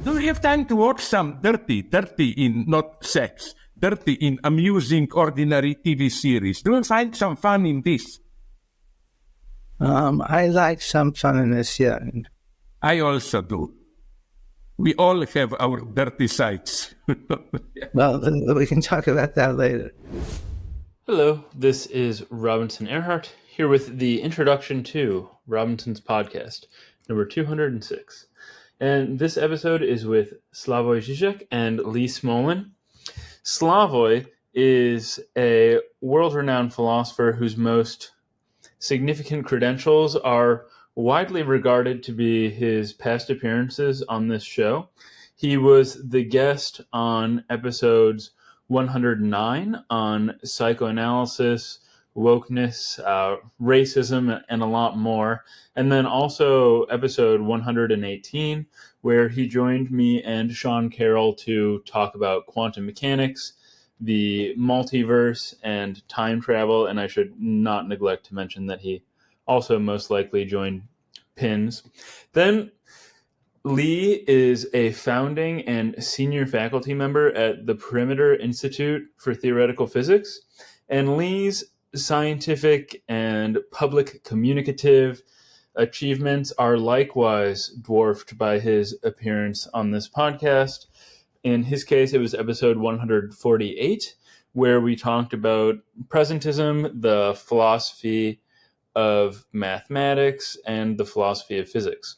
do you have time to watch some dirty in not sex, dirty in amusing ordinary TV series? Do you find some fun in this? I like some fun in this, yeah. I also do. We all have our dirty sides. Well, we can talk about that later. Hello, this is Robinson Erhardt, here with the introduction to Robinson's podcast, number 206. And this episode is with Slavoj Žižek and Lee Smolin. Slavoj is a world-renowned philosopher whose most significant credentials are widely regarded to be his past appearances on this show. He was the guest on episodes 109 on psychoanalysis, wokeness, racism, and a lot more. And then also episode 118, where he joined me and Sean Carroll to talk about quantum mechanics, the multiverse, and time travel. And I should not neglect to mention that he also most likely joined PINS. Then Lee is a founding and senior faculty member at the Perimeter Institute for Theoretical Physics. And Lee's scientific and public communicative achievements are likewise dwarfed by his appearance on this podcast. In his case, it was episode 148, where we talked about presentism, the philosophy of mathematics, and the philosophy of physics.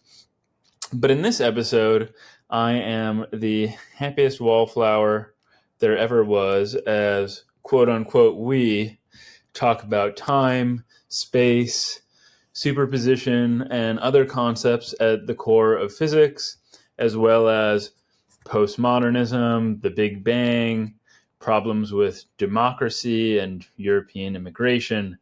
But in this episode, I am the happiest wallflower there ever was, as quote-unquote we talk about time, space, superposition, and other concepts at the core of physics, as well as postmodernism, the Big Bang, problems with democracy and European immigration,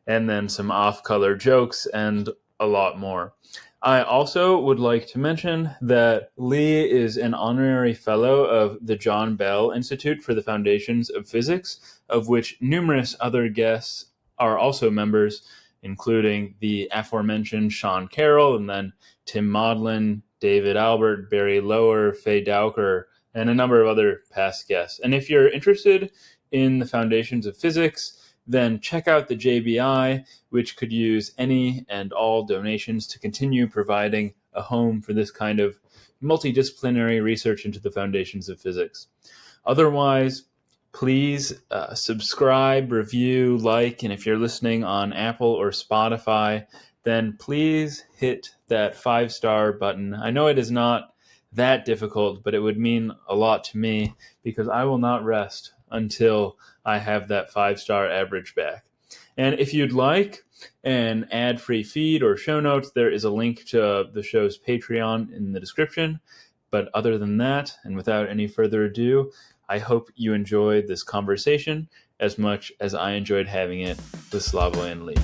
and then some off-color jokes and a lot more. I also would like to mention that Lee is an honorary fellow of the John Bell Institute for the Foundations of Physics, of which numerous other guests are also members, including the aforementioned Sean Carroll, and then Tim Maudlin, David Albert, Barry Lower, Faye Dowker, and a number of other past guests. And if you're interested in the Foundations of Physics, then check out the JBI, which could use any and all donations to continue providing a home for this kind of multidisciplinary research into the foundations of physics. Otherwise, please subscribe, review, like, and if you're listening on Apple or Spotify, then please hit that 5-star button. I know it is not that difficult, but it would mean a lot to me because I will not rest until I have that 5-star average back. And if you'd like an ad-free feed or show notes, there is a link to the show's Patreon in the description. But other than that, and without any further ado, I hope you enjoyed this conversation as much as I enjoyed having it with Slavoj and Lee.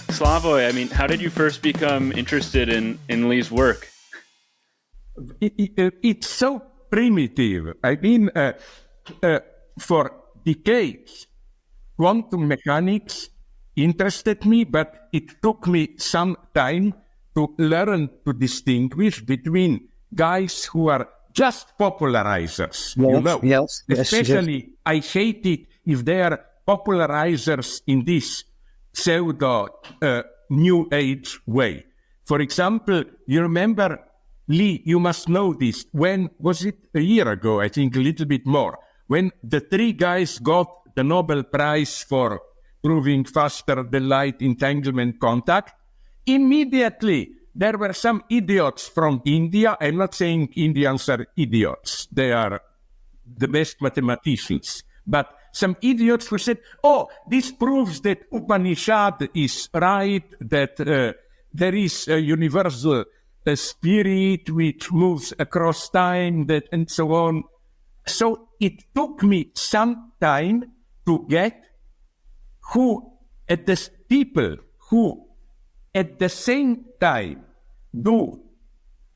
Slavoj, I mean, how did you first become interested in Lee's work? It's so primitive. I mean, for decades, quantum mechanics interested me, but it took me some time to learn to distinguish between guys who are just popularizers, Yes, Especially, I hate it if they are popularizers in this pseudo New Age way. For example, you remember, Lee, you must know this, when, was it a year ago, I think a little bit more, when the 3 guys got the Nobel Prize for proving faster than light entanglement contact, immediately there were some idiots from India. I'm not saying Indians are idiots, they are the best mathematicians, but some idiots who said, oh, this proves that Upanishad is right, that there is a universal spirit which moves across time, that, and so on. So it took me some time to get people who at the same time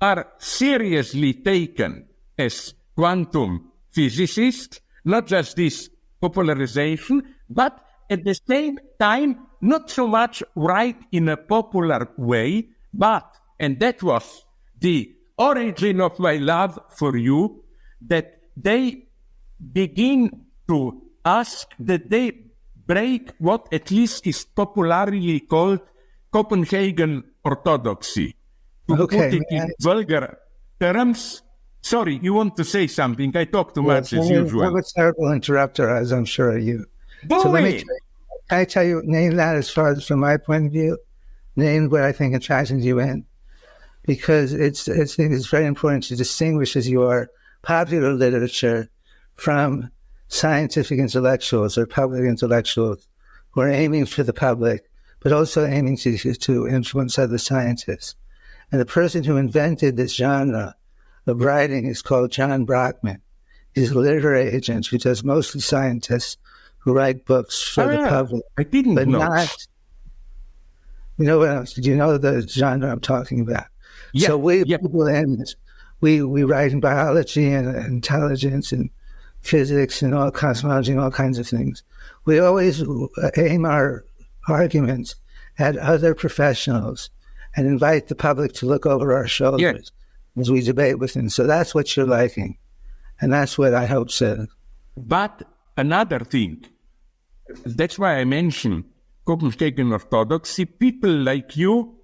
are seriously taken as quantum physicists, not just this popularization, but at the same time, not so much write in a popular way, but, and that was the origin of my love for you, that they begin to ask that they break what at least is popularly called Copenhagen orthodoxy. To put it in vulgar terms, sorry, you want to say something? I talk too much as usual. I'm a terrible interrupter, as I'm sure you. So let me tell you, name that as far as from my point of view, name where I think it fashions you in. Because it's very important to distinguish as you are popular literature from scientific intellectuals or public intellectuals who are aiming for the public, but also aiming to influence other scientists. And the person who invented this genre of writing is called John Brockman. He's a literary agent who does mostly scientists who write books for the public. I didn't know. You know what else? Do you know the genre I'm talking about? Yeah, so people in this, we write in biology and intelligence and physics and all cosmology and all kinds of things. We always aim our arguments at other professionals and invite the public to look over our shoulders as we debate with them. So that's what you're liking. And that's what I hope so. But another thing, that's why I mentioned Copenhagen orthodoxy. People like you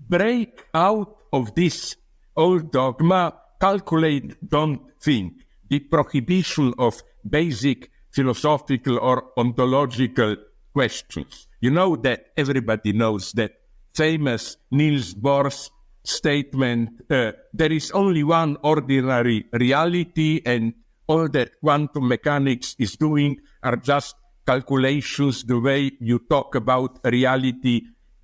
break out of this old dogma, calculate, don't think. The prohibition of basic philosophical or ontological questions. You know that everybody knows that famous Niels Bohr's statement, there is only one ordinary reality and all that quantum mechanics is doing are just calculations, the way you talk about reality.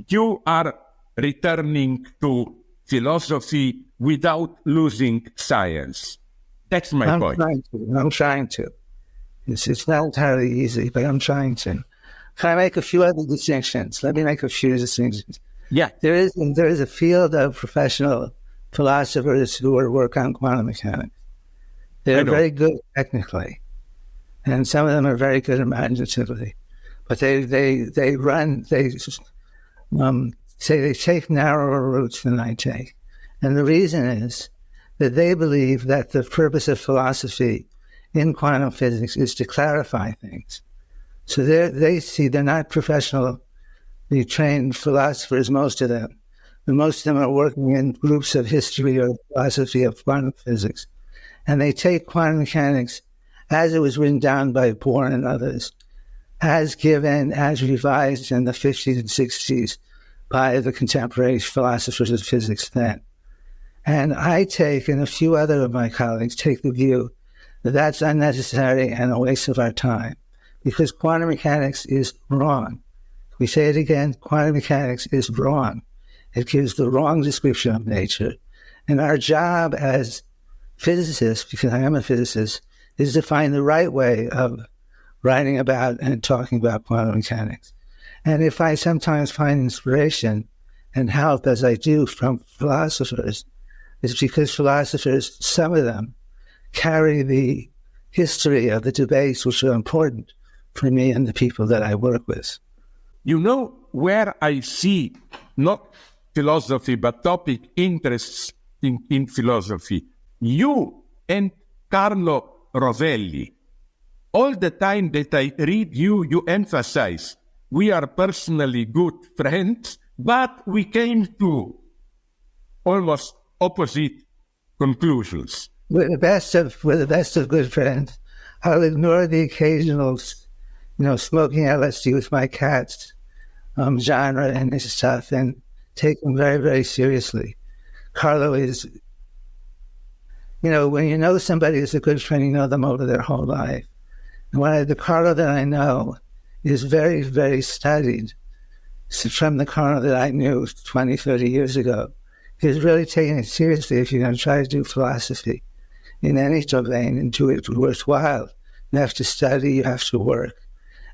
You are returning to philosophy without losing science. That's my point. I'm trying to. It's not entirely easy, but I'm trying to. Can I make a few other distinctions? Let me make a few distinctions. Yeah. There is a field of professional philosophers who work on quantum mechanics. They're very good technically, and some of them are very good imaginatively. But they take narrower routes than I take. And the reason is that they believe that the purpose of philosophy in quantum physics is to clarify things. So they see they're not professionally trained philosophers, most of them. But most of them are working in groups of history or philosophy of quantum physics. And they take quantum mechanics as it was written down by Bohr and others, as given, as revised in the 50s and 60s by the contemporary philosophers of physics then. And I take, and a few other of my colleagues take the view that that's unnecessary and a waste of our time, because quantum mechanics is wrong. We say it again, quantum mechanics is wrong. It gives the wrong description of nature. And our job as physicists, because I am a physicist, is to find the right way of writing about and talking about quantum mechanics. And if I sometimes find inspiration and help, as I do, from philosophers, it's because philosophers, some of them, carry the history of the debates which are important for me and the people that I work with. You know where I see not philosophy but topic interests in philosophy? You and Carlo Rovelli. All the time that I read you, you emphasize we are personally good friends, but we came to almost opposite conclusions. We're the best of good friends. I'll ignore the occasional, smoking LSD with my cats genre and this stuff, and take them very, very seriously. Carlo is, when you know somebody is a good friend, you know them over their whole life. And the Carlo that I know is very, very studied from the Carlo that I knew 20, 30 years ago. He's really taking it seriously if you're going to try to do philosophy in any domain and do it worthwhile. You have to study, you have to work.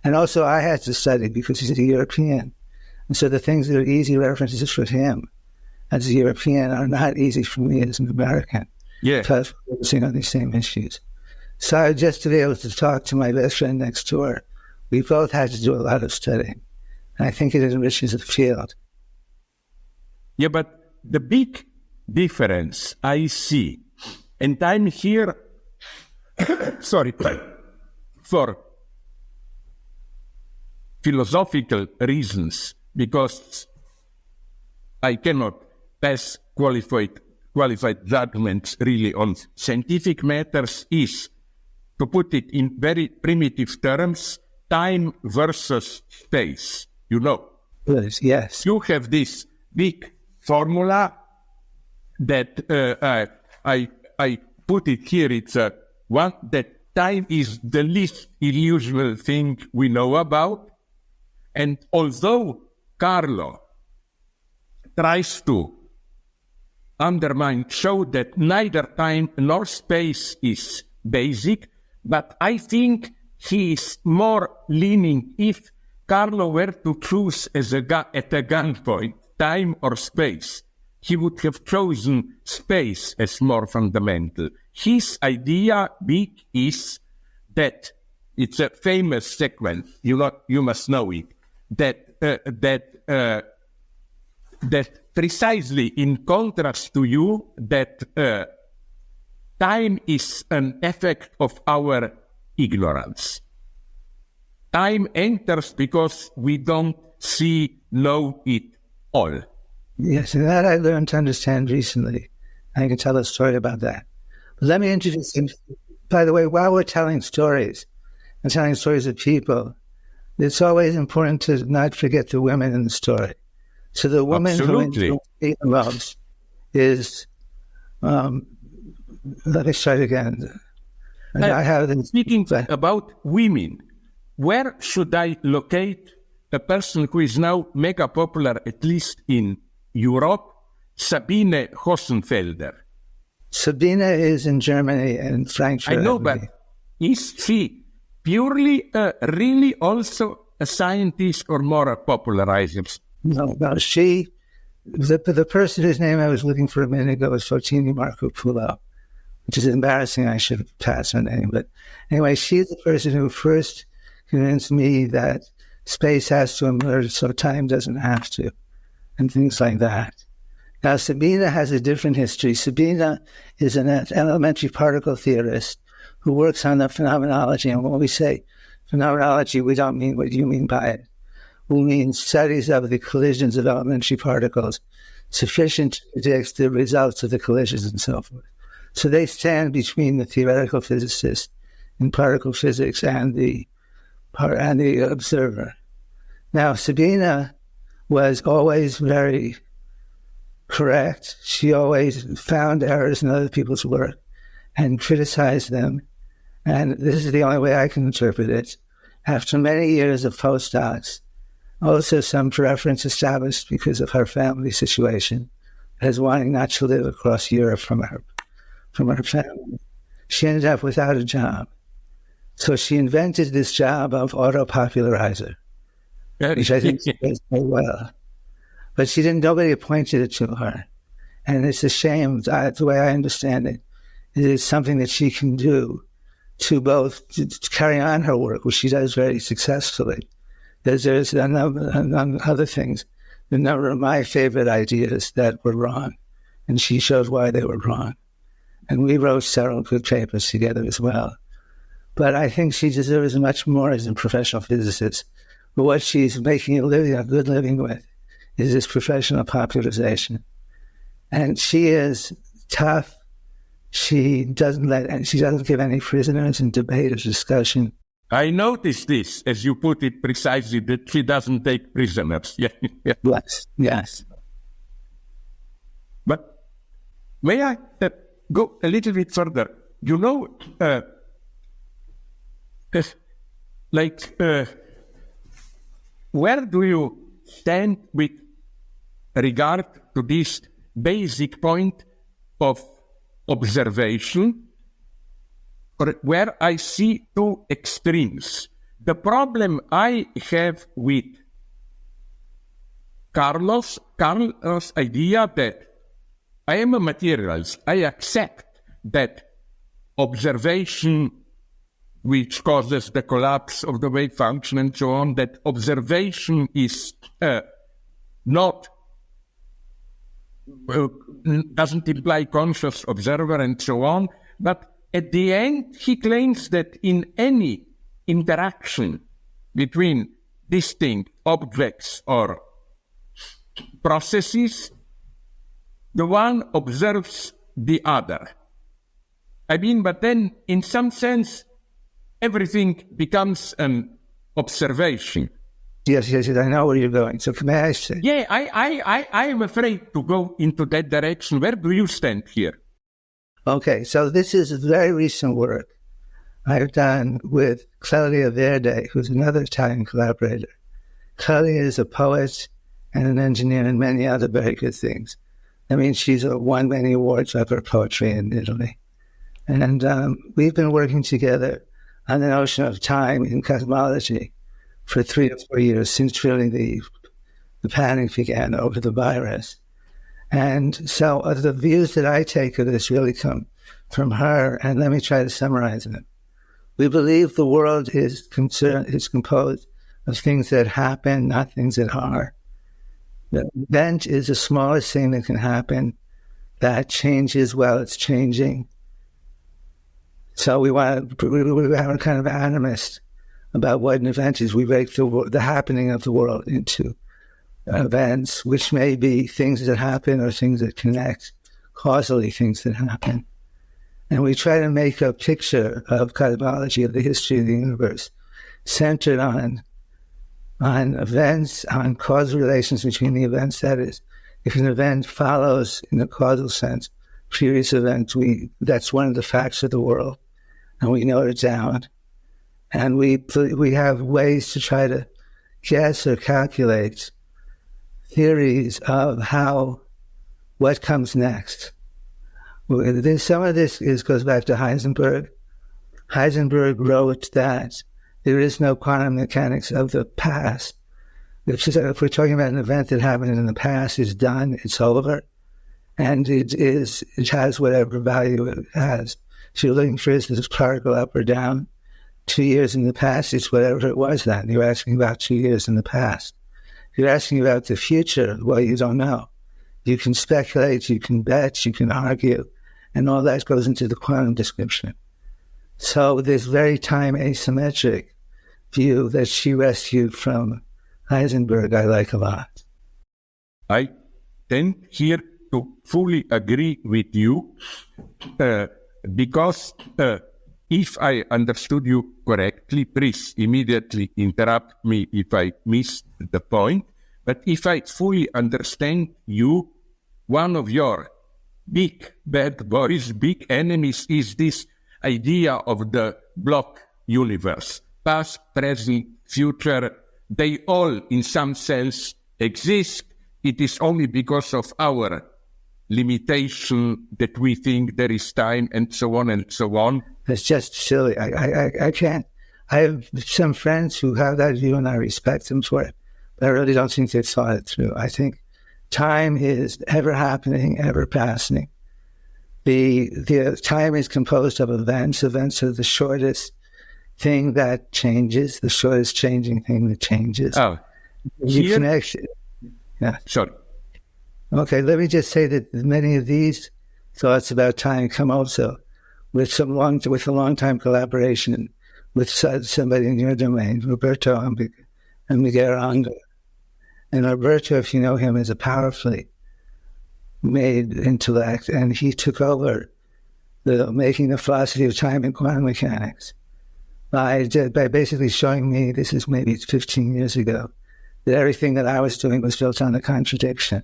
And also I had to study because he's a European. And so the things that are easy references for him as a European are not easy for me as an American. Yeah. Focusing on these same issues. So just to be able to talk to my best friend next door We both had to do a lot of studying. And I think it enriches the field. Yeah, but the big difference I see, and I'm here, sorry, for philosophical reasons, because I cannot pass qualified judgments really on scientific matters, is, to put it in very primitive terms, time versus space, you know. Yes. You have this big formula that I put it here. It's one that time is the least illusional thing we know about. And although Carlo tries to show that neither time nor space is basic, but I think he is more leaning, if Carlo were to choose at a gunpoint, time or space, he would have chosen space as more fundamental. His idea, big, is that it's a famous segment, you must know it, that precisely in contrast to you, that time is an effect of our ignorance. Time enters because we don't know it all. Yes, and that I learned to understand recently. I can tell a story about that. But let me introduce him. By the way, while we're telling stories and telling stories of people, it's always important to not forget the women in the story. So the woman who loves is, let me start again. Speaking about women, where should I locate a person who is now mega popular, at least in Europe? Sabine Hossenfelder. Sabine is in Germany and Frankfurt. I know, but is she purely, really also a scientist or more a popularizer? No, the person whose name I was looking for a minute ago was Fotini Marcopoulou, which is embarrassing. I should have passed her name. But anyway, she's the person who first convinced me that space has to emerge so time doesn't have to, and things like that. Now, Sabine has a different history. Sabine is an elementary particle theorist who works on the phenomenology. And when we say phenomenology, we don't mean what you mean by it. We mean studies of the collisions of elementary particles sufficient to predict the results of the collisions and so forth. So they stand between the theoretical physicist in particle physics and the observer. Now, Sabine was always very correct. She always found errors in other people's work and criticized them. And this is the only way I can interpret it. After many years of postdocs, also some preference established because of her family situation, as wanting not to live across Europe from her family, she ended up without a job. So she invented this job of auto-popularizer, which I think she does very well. But nobody appointed it to her. And it's a shame, the way I understand it, it is something that she can do to carry on her work, which she does very successfully. There's a number of other things, the number of my favorite ideas that were wrong, and she showed why they were wrong. And we wrote several good papers together as well. But I think she deserves much more as a professional physicist. But what she's making a good living with, is this professional popularization. And she is tough. She doesn't give any prisoners in debate or discussion. I noticed this, as you put it precisely, that she doesn't take prisoners. Yeah. Yes. But may I go a little bit further? You know, where do you stand with regard to this basic point of observation, or where I see two extremes? The problem I have with Carlos' idea that I am a materialist, I accept that observation which causes the collapse of the wave function and so on, that observation is doesn't imply conscious observer and so on. But at the end, he claims that in any interaction between distinct objects or processes, the one observes the other. I mean, but then in some sense, everything becomes an observation. Yes, I know where you're going. So may I say? Yeah, I am afraid to go into that direction. Where do you stand here? Okay, so this is very recent work I've done with Claudia Verde, who's another Italian collaborator. Claudia is a poet and an engineer and many other very good things. I mean, she's won many awards for her poetry in Italy. And we've been working together on the notion of time in cosmology for 3 or 4 years, since really the panic began over the virus. And so the views that I take of this really come from her, and let me try to summarize them. We believe the world is composed of things that happen, not things that are. The event is the smallest thing that can happen that changes while it's changing. So we have a kind of animist about what an event is. We break the happening of the world into events, which may be things that happen or things that connect, causally things that happen. And we try to make a picture of cosmology, of the history of the universe, centered on events, on causal relations between the events. That is, if an event follows in a causal sense previous events, that's one of the facts of the world, and we note it down. And we have ways to try to guess or calculate theories of what comes next. Some of this goes back to Heisenberg. Heisenberg wrote that there is no quantum mechanics of the past. If we're talking about an event that happened in the past, it's done, it's over, and it has whatever value it has. So you're looking for this particle up or down. 2 years in the past, it's whatever it was then. You're asking about 2 years in the past. If you're asking about the future, well, you don't know. You can speculate, you can bet, you can argue, and all that goes into the quantum description. So this very time asymmetric view that she rescued from Heisenberg, I like a lot. I tend here to fully agree with you, because if I understood you correctly, please immediately interrupt me if I missed the point. But if I fully understand you, one of your big bad boys, big enemies, is this idea of the block universe. Past, present, future, they all in some sense exist. It is only because of our limitation that we think there is time, and so on and so on. It's just silly. I can't. I have some friends who have that view, and I respect them for it. But I really don't think they've thought it through. I think time is ever happening, ever passing. The time is composed of events. Events are the shortest thing that changes, the shortest changing thing that changes. Oh, you connect. Yeah. Sorry. Okay, let me just say that many of these thoughts about time come also with a long-time collaboration with somebody in your domain, Roberto and Miguel Anga. And Roberto, if you know him, is a powerfully made intellect, and he took over making the philosophy of time and quantum mechanics by basically showing me, this is maybe 15 years ago, that everything that I was doing was built on a contradiction.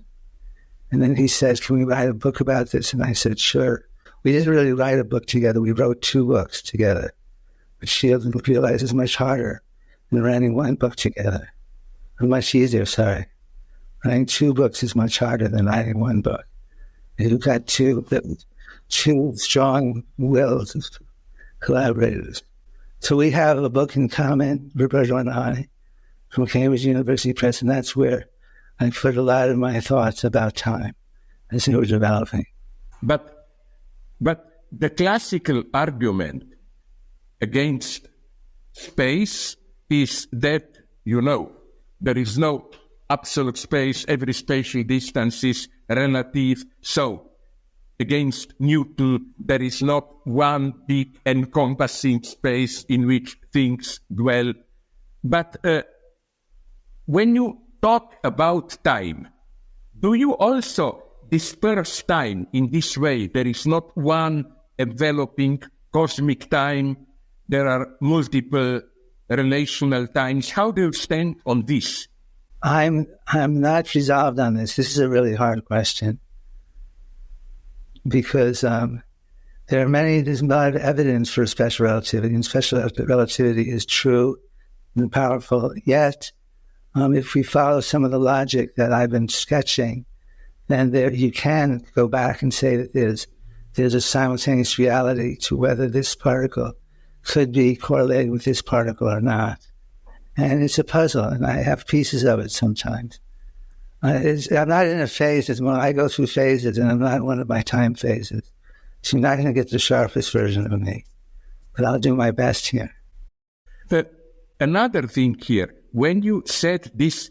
And then he says, can we write a book about this? And I said, sure. We didn't really write a book together. We wrote 2 books together, which she realized is much harder than writing 1 book together. Or much easier, sorry. Writing 2 books is much harder than writing 1 book. And you've got two strong-willed collaborators. So we have a book in common, Roberto and I, from Cambridge University Press, and that's where I put a lot of my thoughts about time as they were developing. But the classical argument against space is that, there is no absolute space, every spatial distance is relative. So, against Newton, there is not one big encompassing space in which things dwell. But when you talk about time, do you also disperse time in this way? There is not one enveloping cosmic time. There are multiple relational times. How do you stand on this? I'm not resolved on this. This is a really hard question because there's a lot of evidence for special relativity, and special relativity is true and powerful. Yet, if we follow some of the logic that I've been sketching, then you can go back and say that there's a simultaneous reality to whether this particle could be correlated with this particle or not. And it's a puzzle, and I have pieces of it sometimes. I'm not in a phase I go through phases, and I'm not one of my time phases. So you're not going to get the sharpest version of me, but I'll do my best here. But another thing here, when you said this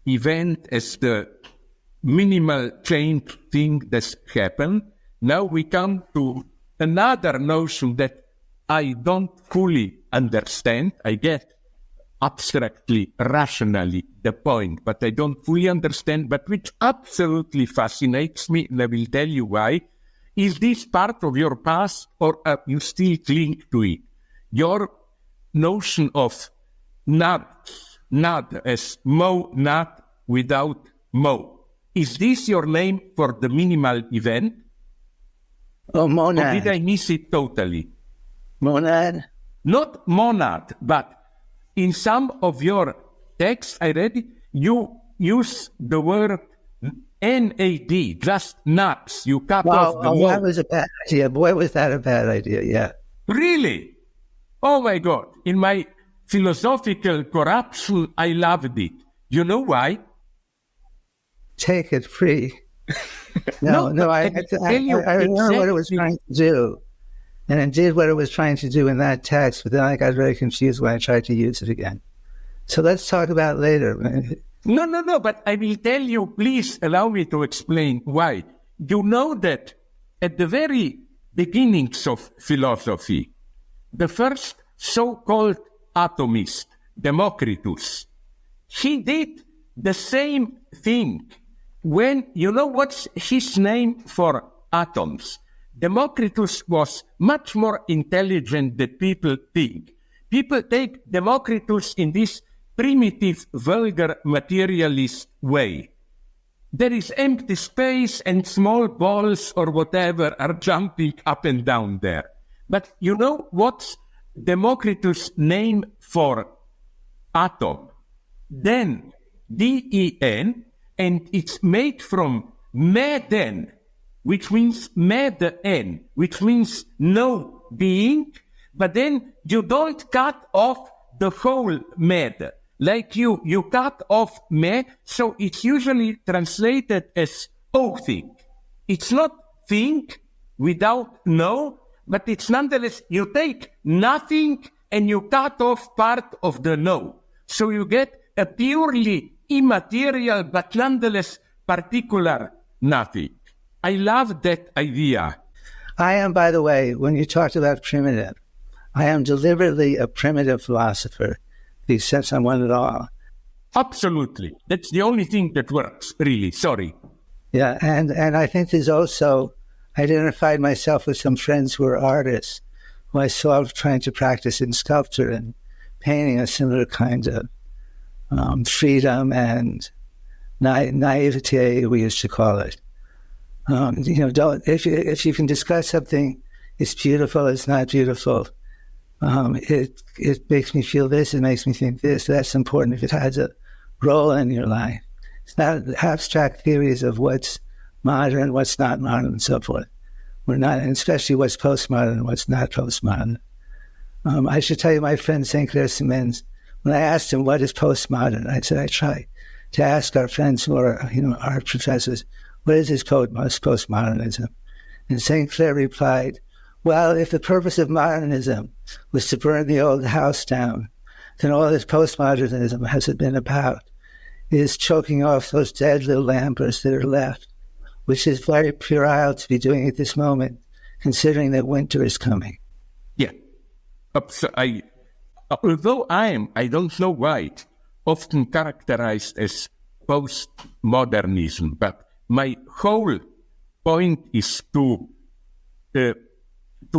event as the minimal change thing that's happened, now we come to another notion that I don't fully understand. I get abstractly, rationally the point, but I don't fully understand, but which absolutely fascinates me, and I will tell you why. Is this part of your past, or you still cling to it? Your notion of nad as monad without mo. Is this your name for the minimal event? Oh, monad. Or did I miss it totally? Monad? Not monad, but in some of your texts I read, you use the word NAD, just nuts. You cut off the mo. That was a bad idea. Boy, was that a bad idea, yeah. Really? Oh my God. In my philosophical corruption, I loved it. You know why? Take it free. No, I remember what it was trying to do. And it did what it was trying to do in that text, but then I got very confused when I tried to use it again. So let's talk about it later. No, but I will tell you, please allow me to explain why. You know that at the very beginnings of philosophy, the first so-called atomist, Democritus, he did the same thing. When, what's his name for atoms? Democritus was much more intelligent than people think. People take Democritus in this primitive, vulgar, materialist way. There is empty space and small balls or whatever are jumping up and down there. But you know what's Democritus' name for atom? Den, D-E-N, and it's made from meden, which means meden, which means no being, but then you don't cut off the whole med. Like you cut off me, so it's usually translated as O thing. It's not thing without no, but it's nonetheless, you take nothing and you cut off part of the no. So you get a purely immaterial, but nonetheless particular nothing. I love that idea. I am, by the way, when you talked about primitive, I am deliberately a primitive philosopher, since I'm one at all. Absolutely. That's the only thing that works, really. Sorry. Yeah, and I think there's also, I identified myself with some friends who are artists, who I saw trying to practice in sculpture and painting a similar kind of freedom and naivete, we used to call it. If you can discuss something, it's beautiful, it's not beautiful. It makes me feel this, it makes me think this. That's important if it has a role in your life. It's not abstract theories of what's modern, what's not modern, and so forth. We're not, and especially what's postmodern and what's not postmodern. I should tell you, my friend St. Clair Simmons, when I asked him what is postmodern, I said I try to ask our friends who are, art professors, what is this postmodernism? And St. Clair replied, Well, if the purpose of modernism was to burn the old house down, then all this postmodernism has been about is choking off those dead little embers that are left, which is very puerile to be doing at this moment, considering that winter is coming. Yeah. So although I don't know why, often characterized as postmodernism, but my whole point is to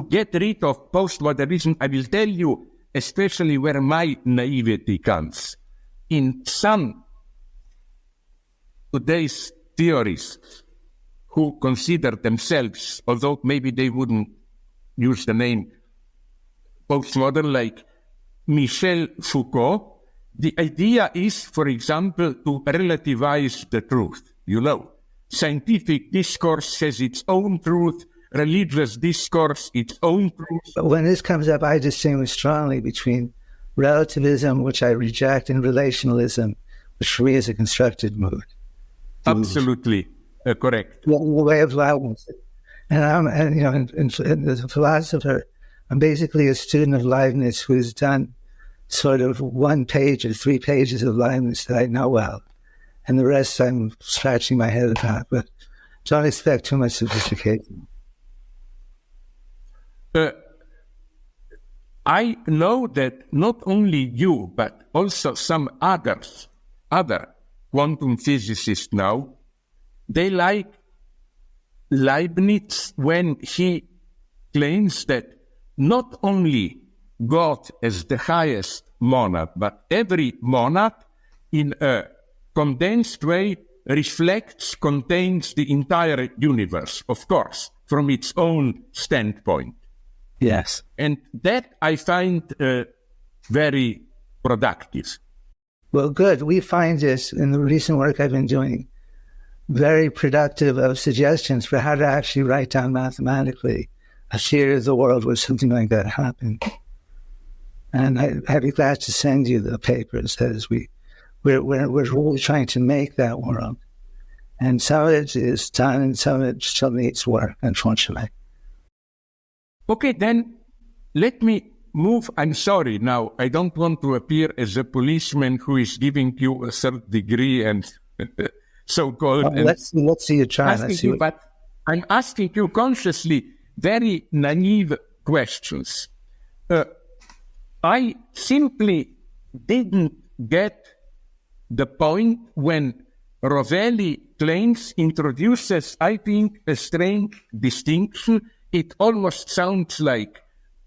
get rid of postmodernism. I will tell you especially where my naivety comes. In some today's theorists who consider themselves, although maybe they wouldn't use the name postmodern, like Michel Foucault, the idea is, for example, to relativize the truth. You know, scientific discourse has its own truth, religious discourse its own truth. But when this comes up, I distinguish strongly between relativism, which I reject, and relationalism, which for me is a constructed mood. Absolutely correct. The way of Leibniz. And as a philosopher, I'm basically a student of Leibniz who's done sort of 1 page or 3 pages of Leibniz that I know well. And the rest I'm scratching my head about, but don't expect too much sophistication. I know that not only you, but also some other quantum physicists now, they like Leibniz when he claims that not only God as the highest monad, but every monad in a condensed way contains the entire universe, of course, from its own standpoint. Yes. And that I find very productive. Well, good. We find this in the recent work I've been doing very productive of suggestions for how to actually write down mathematically a theory of the world where something like that happened. And I'd be glad to send you the papers as we're really trying to make that world. And some of it is done and some of it still needs work, unfortunately. Okay, then let me move. I'm sorry now. I don't want to appear as a policeman who is giving you a third degree and so-called. Let's see you try. But I'm asking you consciously very naive questions. I simply didn't get the point when Rovelli introduces, I think, a strange distinction. It almost sounds like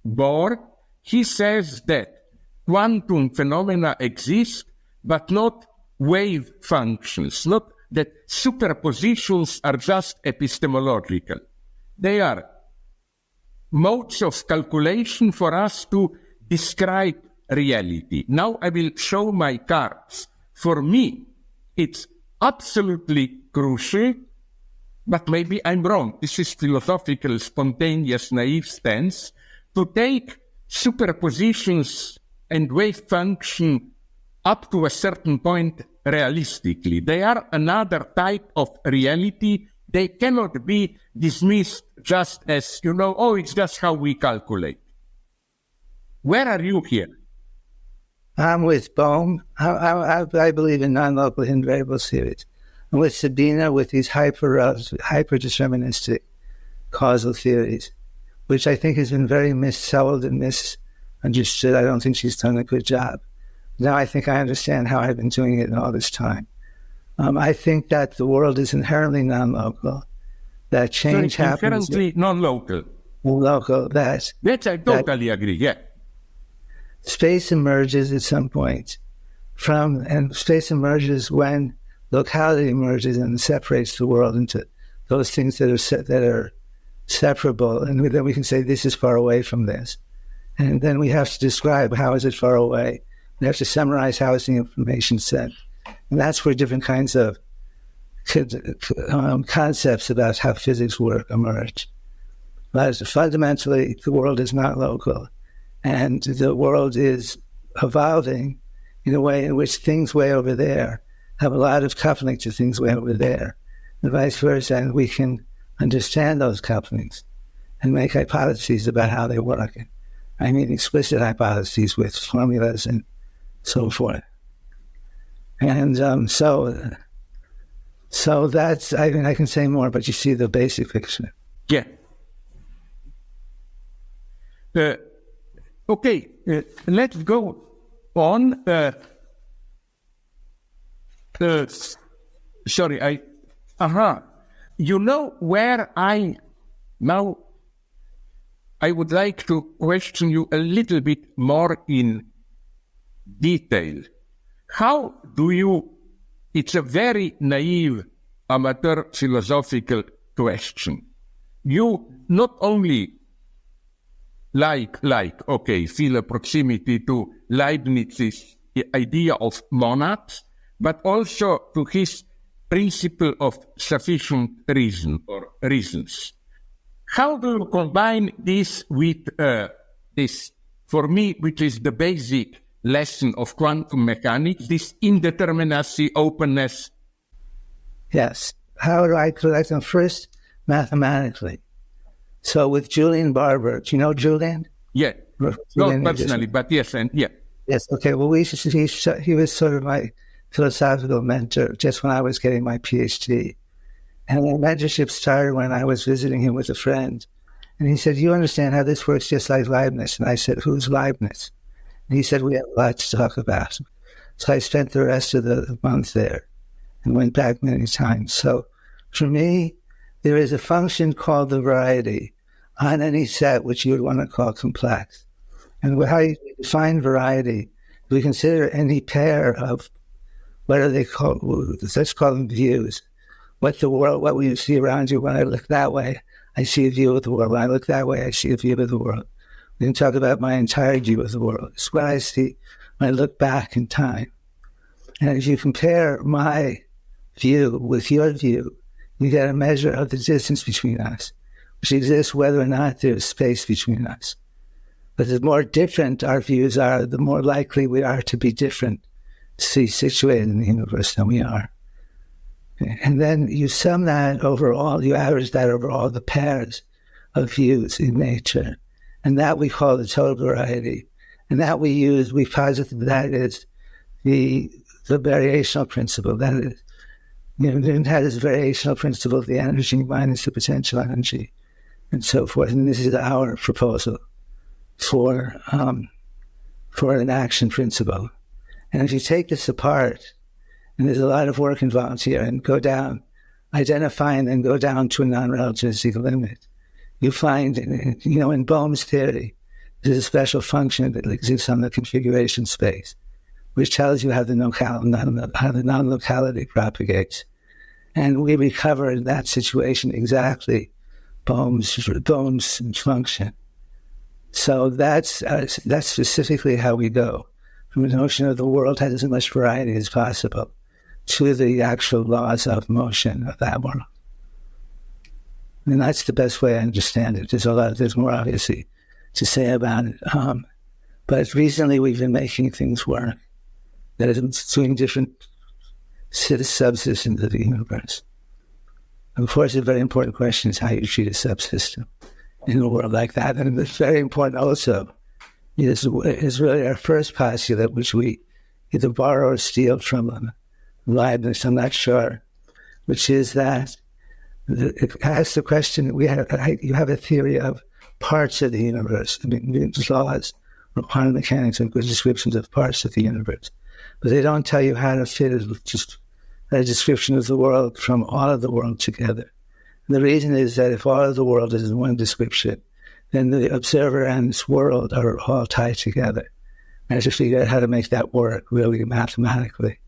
Bohr. He says that quantum phenomena exist, but not wave functions, not that superpositions are just epistemological. They are modes of calculation for us to describe reality. Now I will show my cards. For me, it's absolutely crucial, but maybe I'm wrong. This is philosophical, spontaneous, naive stance, to take superpositions and wave function up to a certain point realistically. They are another type of reality. They cannot be dismissed just as, it's just how we calculate. Where are you here? I'm with Bohm. I believe in non-local invariable series. I'm with Sabine with these hyper-deterministic causal theories, which I think has been very missold and misunderstood. I don't think she's done a good job. Now I think I understand how I've been doing it all this time. I think that the world is inherently non-local, that change happens. Inherently non-local. Local, that I totally agree, yeah. Space emerges at some point and space emerges when locality emerges and separates the world into those things that are separable, and then we can say this is far away from this. And then we have to describe how is it far away. We have to summarize how is the information set. And that's where different kinds of concepts about how physics work emerge. But fundamentally, the world is not local. And the world is evolving in a way in which things way over there have a lot of coupling to things way over there, and vice versa. And we can understand those couplings and make hypotheses about how they work. I mean explicit hypotheses with formulas and so forth. And so that's, I mean, I can say more, but you see the basic picture. Yeah. Okay, let's go on. Sorry, you know where I would like to question you a little bit more in detail. How do you, it's a very naive amateur philosophical question. You not only feel a proximity to Leibniz's idea of monads, but also to his principle of sufficient reason or reasons. How do you combine this with this, for me, which is the basic lesson of quantum mechanics, this indeterminacy, openness? Yes. How do I collect them? First, mathematically. So with Julian Barber, do you know Julian? Yeah, Julian, not personally, but yes, and yeah. Yes, okay. Well, he was sort of my philosophical mentor just when I was getting my PhD. And the mentorship started when I was visiting him with a friend. And he said, you understand how this works just like Leibniz? And I said, who's Leibniz? And he said, we have a lot to talk about. So I spent the rest of the month there and went back many times. So for me, there is a function called the variety on any set which you would want to call complex. And how you define variety, we consider any pair of, what are they called? Let's call them views. What we see around you. When I look that way, I see a view of the world. When I look that way, I see a view of the world. We can talk about my entire view of the world. It's what I see when I look back in time. And if you compare my view with your view, you get a measure of the distance between us, which exists whether or not there's space between us. But the more different our views are, the more likely we are to be different, situated in the universe than we are. And then you sum that over all, you average that over all the pairs of views in nature. And that we call the total variety. And that we posit that is the variational principle. That is, Newton had his variational principle, the energy minus the potential energy, and so forth. And this is our proposal for an action principle. And if you take this apart, and there's a lot of work involved here, and go down, identify and then go down to a non-relativistic limit, you find, in Bohm's theory, there's a special function that exists on the configuration space, which tells you how the non-locality propagates. And we recover in that situation exactly Bohm's function. So that's specifically how we go from a notion of the world has as much variety as possible to the actual laws of motion of that world. And that's the best way I understand it. There's more obviously to say about it. But recently we've been making things work that is doing different subsystems of the universe. Of course, a very important question is how you treat a subsystem in a world like that. And it's very important also is really our first postulate, which we either borrow or steal from Leibniz, I'm not sure, which is that it asks the question, you have a theory of parts of the universe. I mean, Newton's laws or quantum mechanics are good descriptions of parts of the universe, but they don't tell you how to fit just a description of the world from all of the world together. And the reason is that if all of the world is in one description, then the observer and this world are all tied together. And I have to figure out how to make that work really mathematically.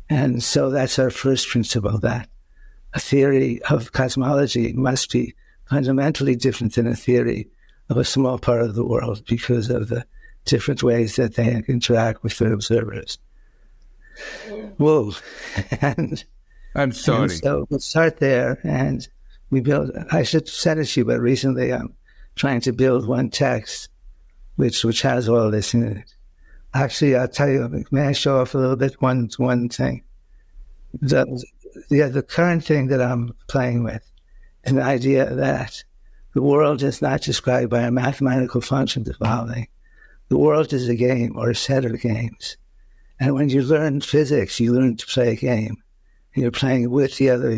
And so that's our first principle, that a theory of cosmology must be fundamentally different than a theory of a small part of the world because of the different ways that they interact with their observers. Whoa. I'm sorry. And so we'll start there, and I should send it to you, but recently I'm trying to build one text which has all this in it. Actually, I'll tell you, may I show off a little bit one thing? The current thing that I'm playing with is an idea that the world is not described by a mathematical function evolving. The world is a game or a set of games. And when you learn physics, you learn to play a game. You're playing with the other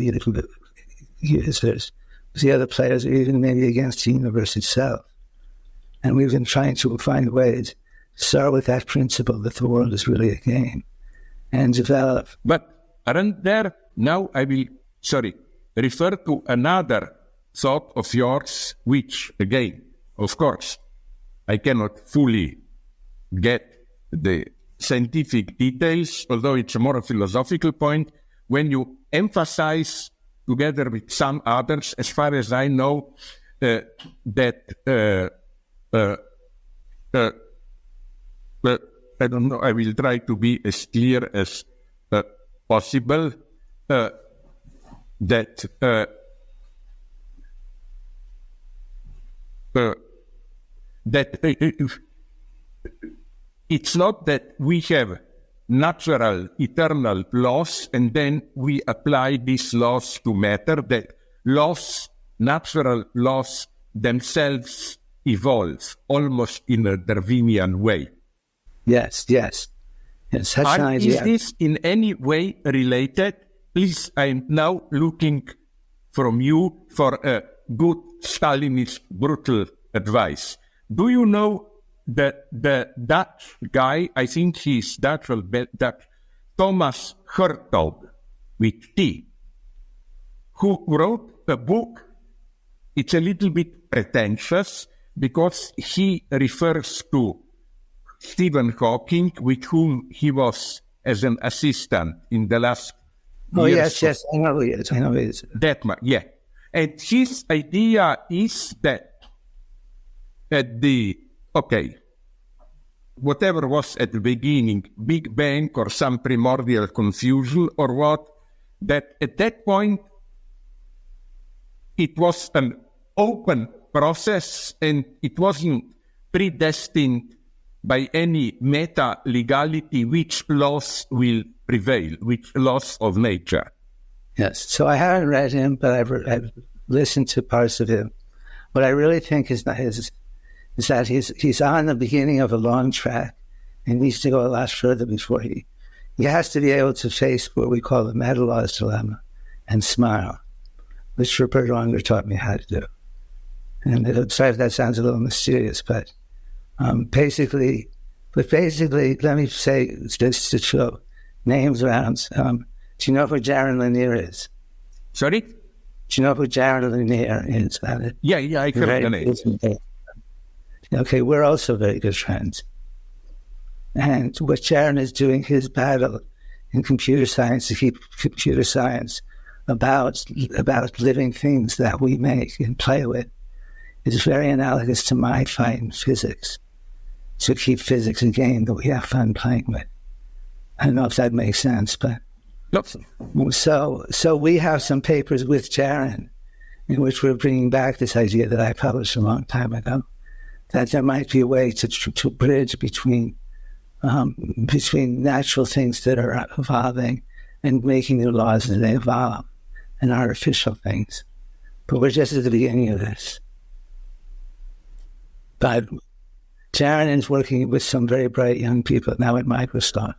users, with the other players, or even maybe against the universe itself. And we've been trying to find ways to start with that principle that the world is really a game and develop. But aren't there, now I will, refer to another thought of yours, which, again, of course, I cannot fully get the scientific details, although it's a more philosophical point, when you emphasize, together with some others, as far as I know, that I don't know, I will try to be as clear as possible, that it's not that we have natural, eternal laws, and then we apply these laws to matter, that laws, natural laws themselves evolve almost in a Darwinian way. Yes. Such an idea. Is this in any way related? Please, I'm now looking from you for a good Stalinist brutal advice. Do you know that the Dutch guy, I think he's Dutch, Thomas Hertog, with T, who wrote a book? It's a little bit pretentious because he refers to Stephen Hawking, with whom he was as an assistant in the last years. Yes, I know he is. That much, yeah. And his idea is that at whatever was at the beginning, Big Bang or some primordial confusion or what, that at that point it was an open process and it wasn't predestined by any meta-legality which laws will prevail, which laws of nature. Yes, so I haven't read him, but I've listened to parts of him. What I really think is that he's on the beginning of a long track and needs to go a lot further before he has to be able to face what we call the meta-laws dilemma and smile, which Rupert Unger taught me how to do. And sorry if that sounds a little mysterious, but basically, let me say just to show names around. Do you know who Jaron Lanier is? Sorry? Do you know who Jaron Lanier is? Yeah, I heard the name. Okay, we're also very good friends. And what Jaron is doing, his battle in computer science to keep computer science about living things that we make and play with, is very analogous to my fight in physics, to keep physics a game that we have fun playing with. I don't know if that makes sense, but... So we have some papers with Jaron in which we're bringing back this idea that I published a long time ago, that there might be a way to bridge between natural things that are evolving and making new laws as they evolve, and artificial things. But we're just at the beginning of this. But Jaron is working with some very bright young people now at Microsoft.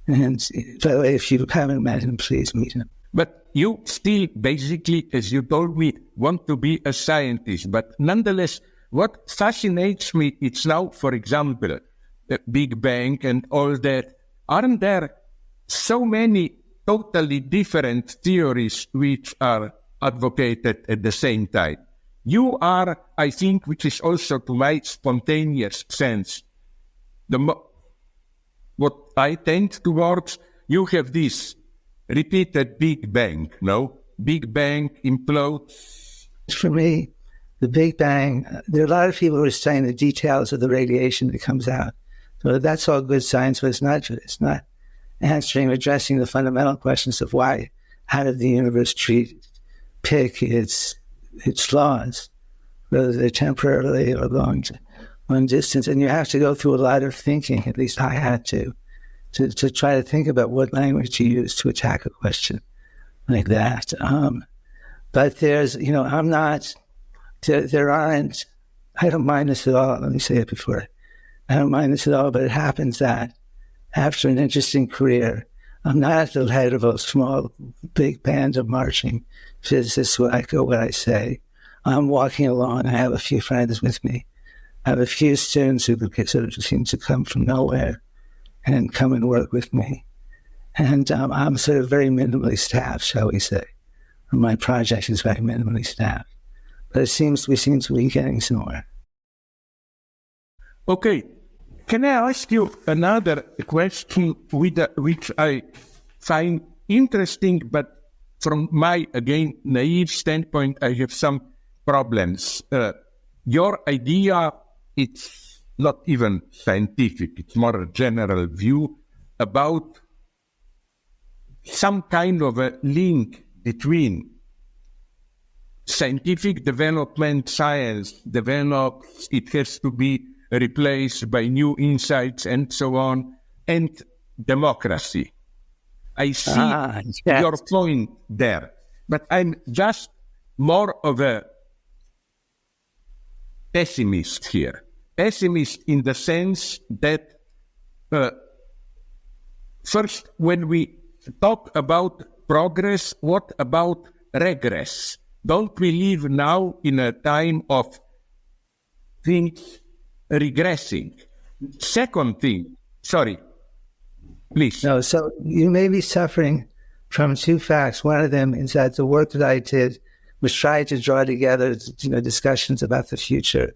And by the way, if you haven't met him, please meet him. But you still basically, as you told me, want to be a scientist. But nonetheless, what fascinates me, it's now, for example, the Big Bang and all that. Aren't there so many totally different theories which are advocated at the same time? You are, I think, which is also to my spontaneous sense, what I tend towards, you have this repeated Big Bang, no? Big Bang implodes. For me, the Big Bang, there are a lot of people who are saying the details of the radiation that comes out. So that's all good science, but it's not addressing the fundamental questions of how did the universe pick its laws, whether they're temporarily or long distance. And you have to go through a lot of thinking, at least I had to try to think about what language to use to attack a question like that. But there's, I'm not there aren't, I don't mind this at all, let me say it before. I don't mind this at all, but it happens that after an interesting career, I'm not at the head of a small, big band of marching physicists who echo what I say. I'm walking along. I have a few friends with me. I have a few students who sort of seem to come from nowhere and come and work with me. And I'm sort of very minimally staffed, shall we say. My project is very minimally staffed. But we seem to be getting somewhere. Okay. Can I ask you another question which I find interesting, but from my, again, naive standpoint, I have some problems. Your idea, it's not even scientific, it's more a general view about some kind of a link between scientific development, science develops, it has to be replaced by new insights and so on, and democracy. I see your point there, but I'm just more of a pessimist here. Pessimist in the sense that first, when we talk about progress, what about regress? Don't we live now in a time of things regressing? Second thing, sorry, please. No, so you may be suffering from two facts. One of them is that the work that I did was try to draw together, discussions about the future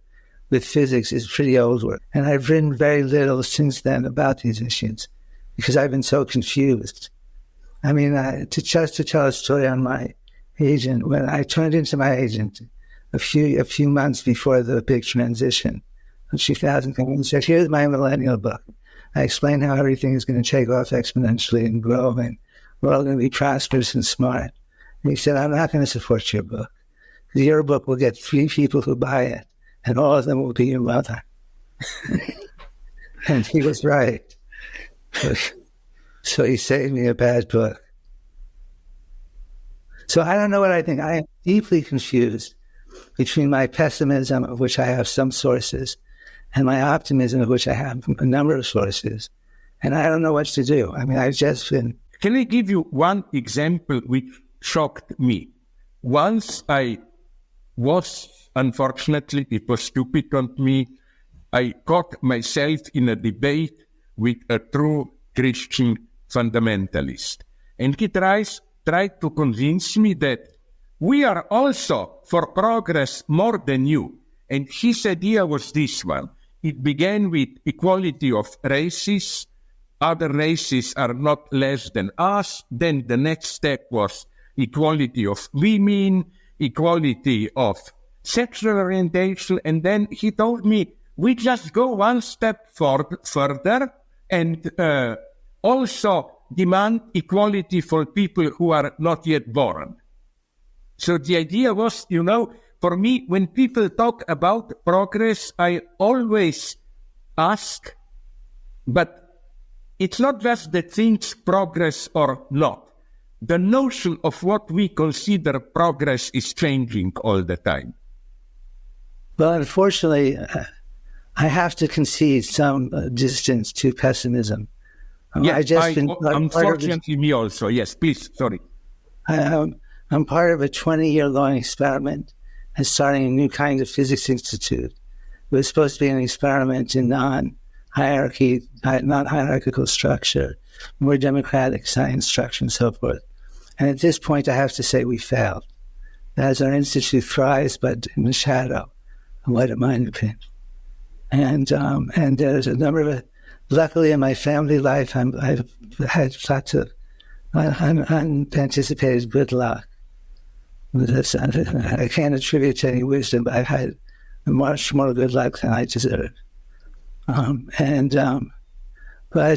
with physics is pretty old work. And I've written very little since then about these issues because I've been so confused. I mean, to tell a story on my agent, when I turned into my agent a few months before the big transition in 2000, and said, here's my millennial book. I explain how everything is going to take off exponentially and grow, and we're all going to be prosperous and smart. And he said, I'm not going to support your book. Your book will get 3 people who buy it, and all of them will be your mother. And he was right. So he saved me a bad book. So I don't know what I think. I am deeply confused between my pessimism, of which I have some sources, and my optimism, of which I have a number of sources. And I don't know what to do. I mean, I've just been... Can I give you one example which shocked me? Once I was, unfortunately, it was stupid on me, I caught myself in a debate with a true Christian fundamentalist. And he tried to convince me that we are also for progress more than you. And his idea was this one. It began with equality of races. Other races are not less than us. Then the next step was equality of women, equality of sexual orientation. And then he told me, we just go one step further and also demand equality for people who are not yet born. So the idea was, for me, when people talk about progress, I always ask, but it's not just that things progress or not. The notion of what we consider progress is changing all the time. Well, unfortunately, I have to concede some distance to pessimism. Unfortunately, me also. Yes, please, sorry. I'm part of a 20-year-long experiment and starting a new kind of physics institute. It was supposed to be an experiment in non-hierarchical structure, more democratic science structure and so forth. And at this point, I have to say we failed. As our institute thrives, but in the shadow of what it might have been. And there's a number of, luckily in my family life, I've had lots of unanticipated good luck. I can't attribute to any wisdom, but I've had much more good luck than I deserve. But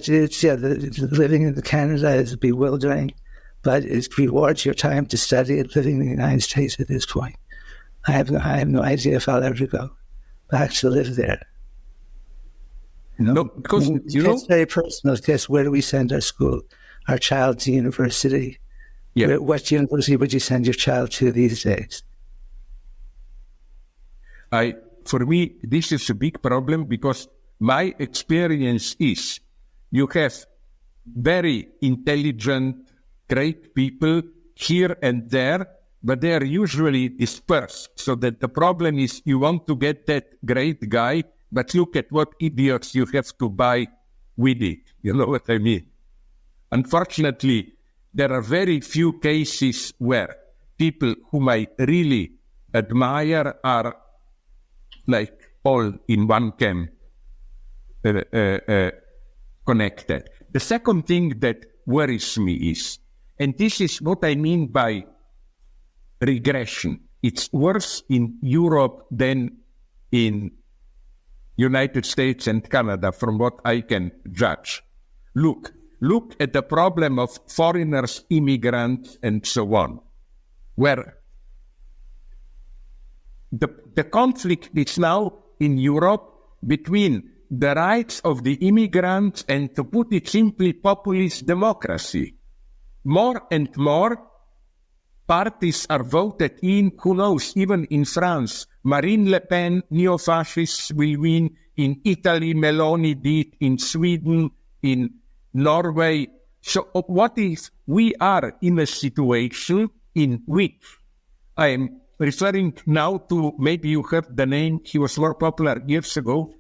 it's, living in Canada is bewildering, but it rewards your time to study it living in the United States at this point. I have no idea if I'll ever go back to live there. No, because it's very personal. Because where do we send our child to university? Yeah. What university would you send your child to these days? For me, this is a big problem because my experience is you have very intelligent, great people here and there, but they are usually dispersed. So that the problem is you want to get that great guy, but look at what idiots you have to buy with it. You know what I mean? Unfortunately, there are very few cases where people whom I really admire are like all in one camp connected. The second thing that worries me is, and this is what I mean by regression. It's worse in Europe than in United States and Canada, from what I can judge. Look at the problem of foreigners, immigrants, and so on, where the conflict is now in Europe between the rights of the immigrants and, to put it simply, populist democracy. More and more parties are voted in, who knows, even in France, Marine Le Pen, neo-fascists will win, in Italy, Meloni did, in Sweden, in Norway. So what if we are in a situation in which, I am referring now to, maybe you heard the name, he was more popular years ago,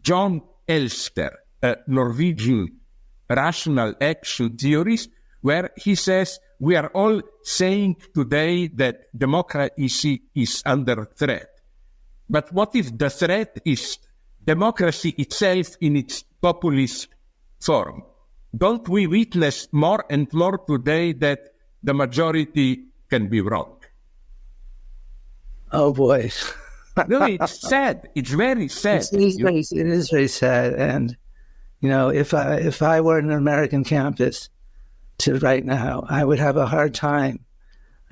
John Elster, a Norwegian rational action theorist, where he says we are all saying today that democracy is under threat. But what if the threat is democracy itself in its populist form? Don't we witness more and more today that the majority can be wrong? Oh boy. No, it's sad. It's very sad. It is very sad. And, you know, if I were in an American campus right now, I would have a hard time.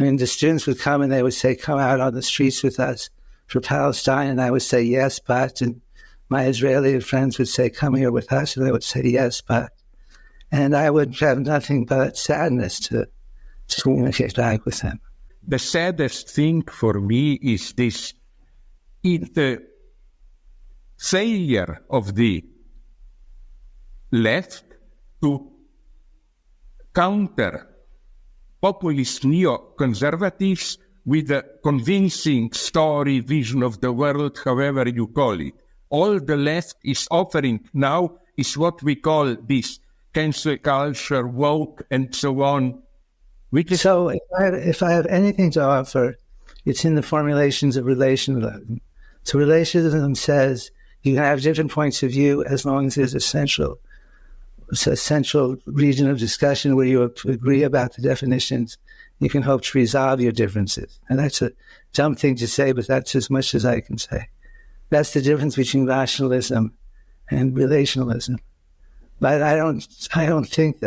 I mean, the students would come and they would say, come out on the streets with us for Palestine. And I would say, yes, but. And my Israeli friends would say, come here with us. And I would say, yes, but. And I would have nothing but sadness to communicate back with them. The saddest thing for me is this. In the failure of the left to counter populist neo-conservatives with a convincing story, vision of the world, however you call it. All the left is offering now is what we call this cancel culture, woke, and so on. So if I have anything to offer, it's in the formulations of relationalism. So relationalism says you can have different points of view as long as there's a central region of discussion where you agree about the definitions. You can hope to resolve your differences. And that's a dumb thing to say, but that's as much as I can say. That's the difference between rationalism and relationalism. But I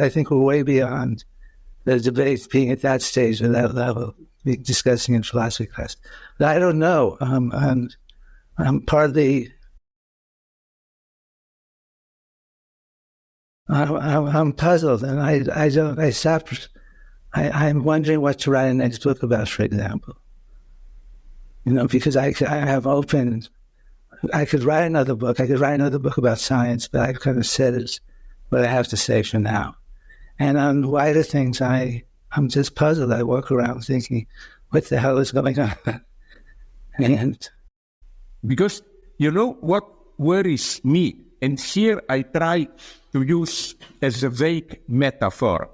think we're way beyond the debate being at that stage or that level, discussing in philosophy class. But I don't know. I'm partly. I'm puzzled, and I'm wondering what to write a next book about, for example. You know, because I have opened. I could write another book. I could write another book about science, but I've kind of said it's what I have to say for now. And on wider things, I'm just puzzled. I walk around thinking, what the hell is going on? And because, you know, what worries me, and here I try to use as a vague metaphor,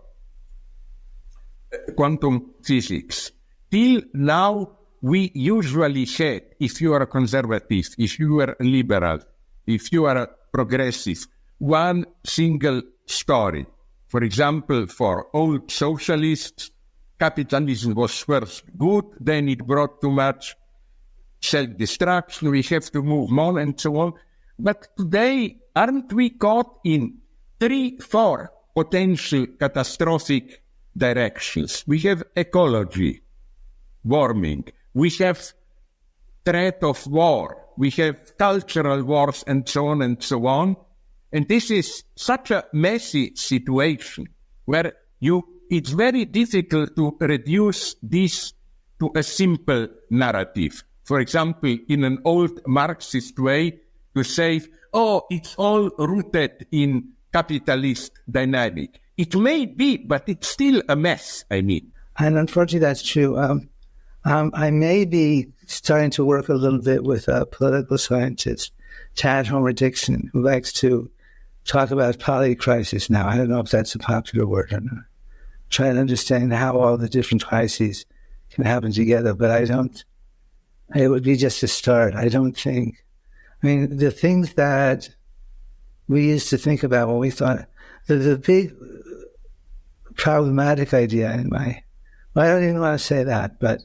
quantum physics. Till now, we usually had, if you are a conservative, if you are a liberal, if you are a progressive, one single story. For example, for old socialists, capitalism was first good, then it brought too much self-destruction, we have to move on and so on. But today, aren't we caught in 3-4 potential catastrophic directions? We have ecology, warming, we have threat of war, we have cultural wars and so on and so on. And this is such a messy situation where it's very difficult to reduce this to a simple narrative. for example, in an old Marxist way, to say, oh, it's all rooted in capitalist dynamic. It may be, but it's still a mess, I mean. And unfortunately, that's true. I may be starting to work a little bit with a political scientist, Tad Homer-Dixon, who likes to talk about polycrisis now. I don't know if that's a popular word or not. Trying to understand how all the different crises can happen together, but I don't. It would be just a start. I don't think. I mean, the things that we used to think about when we thought, the big problematic idea in my, well, I don't even want to say that, but,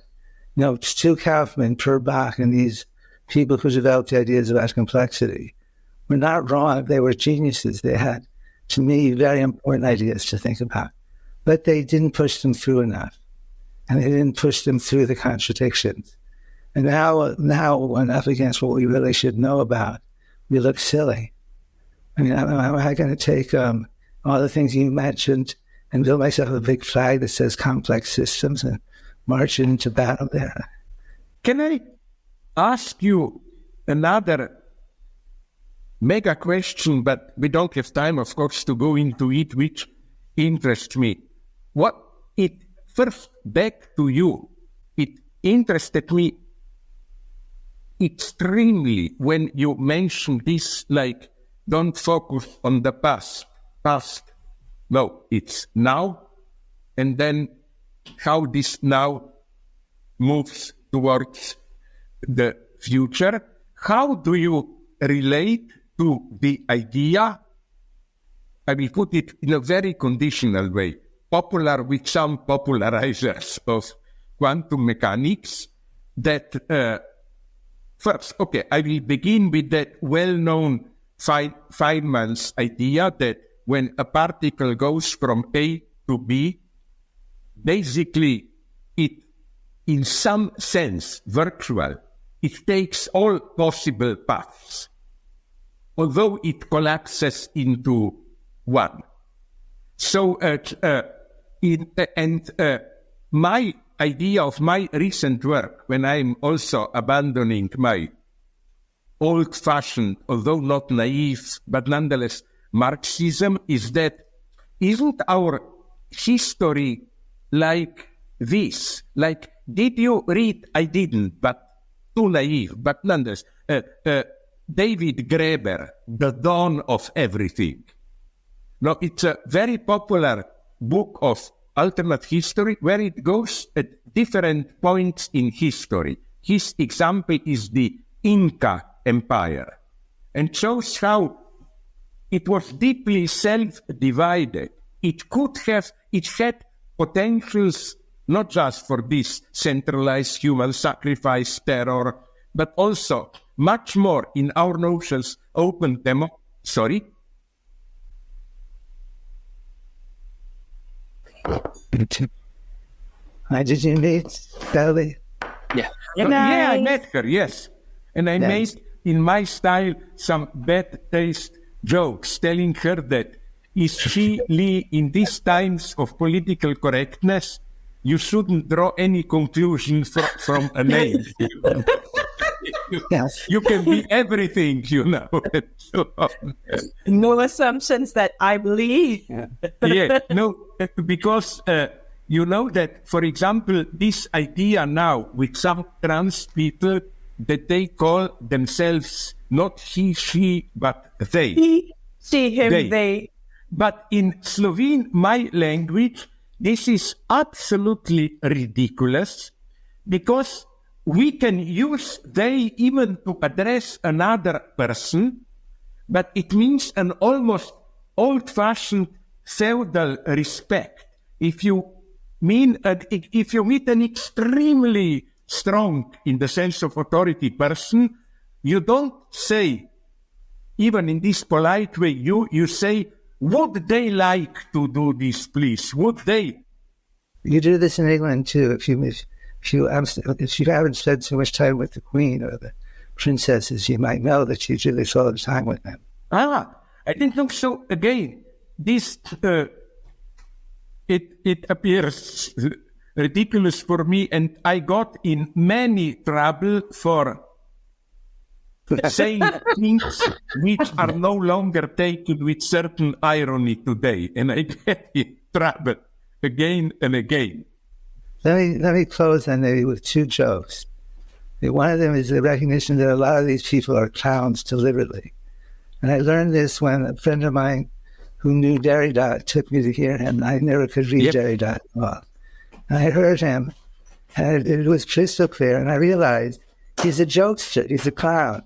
you know, Stu Kaufman, Per Bach, and these people who developed the ideas about complexity were not wrong. They were geniuses. They had, to me, very important ideas to think about, but they didn't push them through enough, and they didn't push them through the contradictions. And now when up against what we really should know about, we look silly. I mean, am I going to take all the things you mentioned and build myself a big flag that says complex systems and march into battle there? Can I ask you another mega question, but we don't have time, of course, to go into it, which interests me. What it first back to you, it interested me extremely when you mentioned this, like, don't focus on the past. No, it's now, and then how this now moves towards the future. How do you relate to the idea? I will put it in a very conditional way, popular with some popularizers of quantum mechanics, that first, okay, I will begin with that well-known Feynman's idea that when a particle goes from A to B, basically it, in some sense, virtual, it takes all possible paths, although it collapses into one. So, my idea of my recent work, when I'm also abandoning my old-fashioned, although not naive, but nonetheless Marxism, is that isn't our history like this? Like, did you read? I didn't, but too naive, but nonetheless, David Graeber, The Dawn of Everything. Now, it's a very popular book of alternate history where it goes at different points in history. His example is the Inca Empire, and shows how it was deeply self-divided. It had potentials not just for this centralized human sacrifice terror, but also much more in our notions open demo. Sorry? Did you meet Sally? Yeah. Yeah, I met her, yes. And I Nice. made, in my style, some bad taste jokes, telling her that is she, Lee, in these times of political correctness, you shouldn't draw any conclusions from a name. Yes. You can be everything, you know. So, No assumptions that I believe. yeah, no, because you know that, for example, this idea now with some trans people that they call themselves not he, she, but they. He, she, him, They. they. But in Slovene, my language, this is absolutely ridiculous because we can use they even to address another person, but it means an almost old-fashioned feudal respect. If you meet an extremely strong, in the sense of authority, person, you don't say, even in this polite way, you say, would they like to do this, please? Would they? You do this in England too. If you haven't spent so much time with the Queen or the princesses, you might know that you do this all the time with them. I didn't know. So again, this it appears ridiculous for me, and I got in many trouble for saying things which are no longer taken with certain irony today, and I get in trouble again and again. Let me close on maybe with two jokes. One of them is the recognition that a lot of these people are clowns deliberately. And I learned this when a friend of mine who knew Derrida took me to hear him. I never could read Derrida at all. And I heard him, and it was crystal clear, and I realized he's a jokester, he's a clown.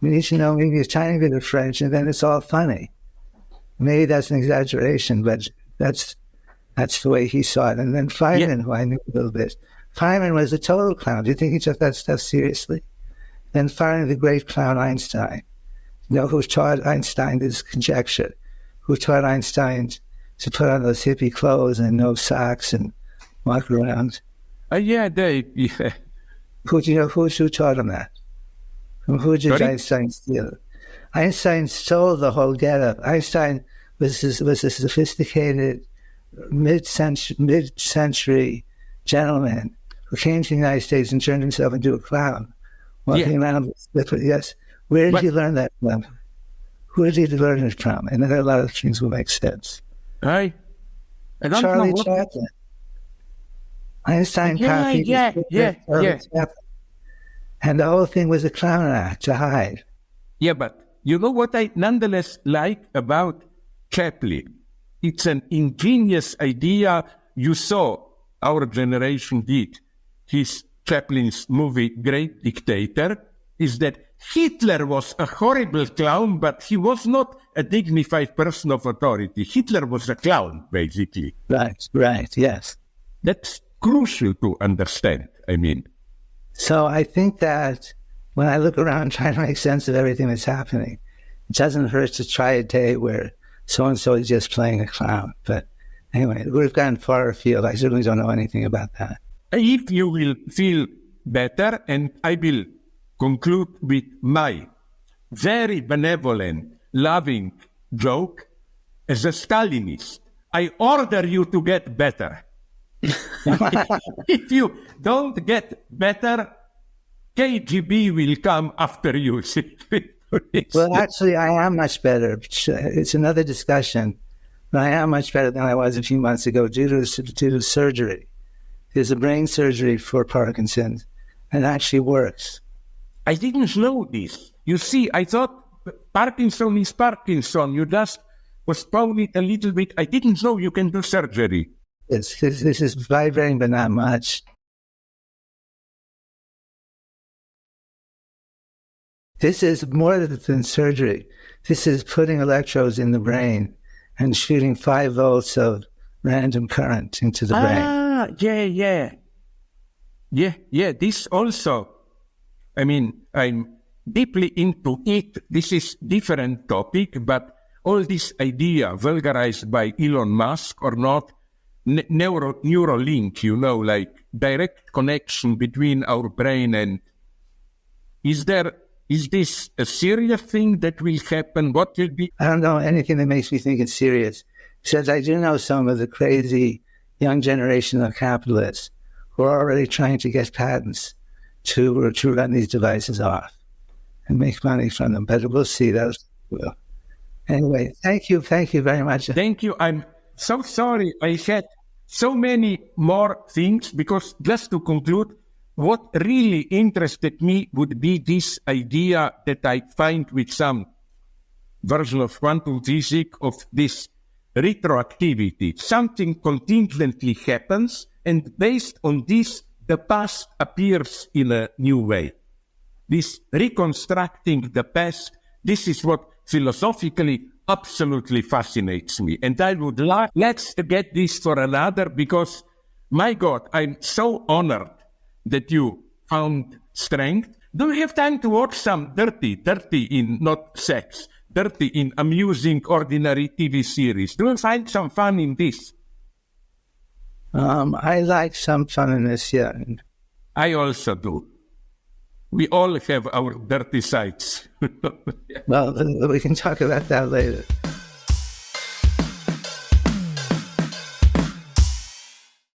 We need to know maybe a tiny bit of French, and then it's all funny. Maybe that's an exaggeration, but that's the way he saw it. And then Feynman, who I knew a little bit, Feynman was a total clown. Do you think he took that stuff seriously? Then finally, the great clown Einstein, who taught Einstein this conjecture, who taught Einstein to put on those hippie clothes and no socks and walk around. Yeah. Who taught him that? From who did Einstein steal? Einstein stole the whole getup. Einstein was a sophisticated mid-century gentleman who came to the United States and turned himself into a clown. Walking around with yes. Where did you learn that from? Who did you learn it from? And then a lot of things will make sense. I don't Charlie know Chaplin. Einstein copied Charlie Chaplin. And the whole thing was a clown act to hide. Yeah, but you know what I nonetheless like about Chaplin? It's an ingenious idea. You saw our generation did. Chaplin's movie, Great Dictator, is that Hitler was a horrible clown, but he was not a dignified person of authority. Hitler was a clown, basically. Right, yes. That's crucial to understand, I mean. So I think that when I look around trying to make sense of everything that's happening, it doesn't hurt to try a day where so-and-so is just playing a clown. But anyway, we've gone far afield. I certainly don't know anything about that. If you will feel better, and I will conclude with my very benevolent, loving joke, as a Stalinist, I order you to get better. If you don't get better, KGB will come after you. Well, actually, I am much better. It's another discussion, but I am much better than I was a few months ago due to surgery. There's a brain surgery for Parkinson's, and it actually works. I didn't know this. You see, I thought Parkinson is Parkinson. You just postpone it a little bit. I didn't know you can do surgery. This is vibrating, but not much. This is more than surgery. This is putting electrodes in the brain and shooting 5 volts of random current into the brain. Yeah. This also, I mean, I'm deeply into it. This is different topic, but all this idea vulgarized by Elon Musk or not, Neuralink, like direct connection between our brain and... Is this a serious thing that will happen? What will be? I don't know anything that makes me think it's serious. Because I do know some of the crazy young generation of capitalists who are already trying to get patents to run these devices off and make money from them. But we'll see. Well, anyway, thank you very much. Thank you. I'm so sorry. I had so many more things because just to conclude, what really interested me would be this idea that I find with some version of quantum physics of this retroactivity. Something contingently happens, and based on this, the past appears in a new way. This reconstructing the past, this is what philosophically absolutely fascinates me. And I would like, let's get this for another, because, my God, I'm so honored that you found strength. Do you have time to watch some dirty in not sex, dirty in amusing ordinary TV series? Do you find some fun in this? I like some fun in this, yeah. I also do. We all have our dirty sides. Well, we can talk about that later.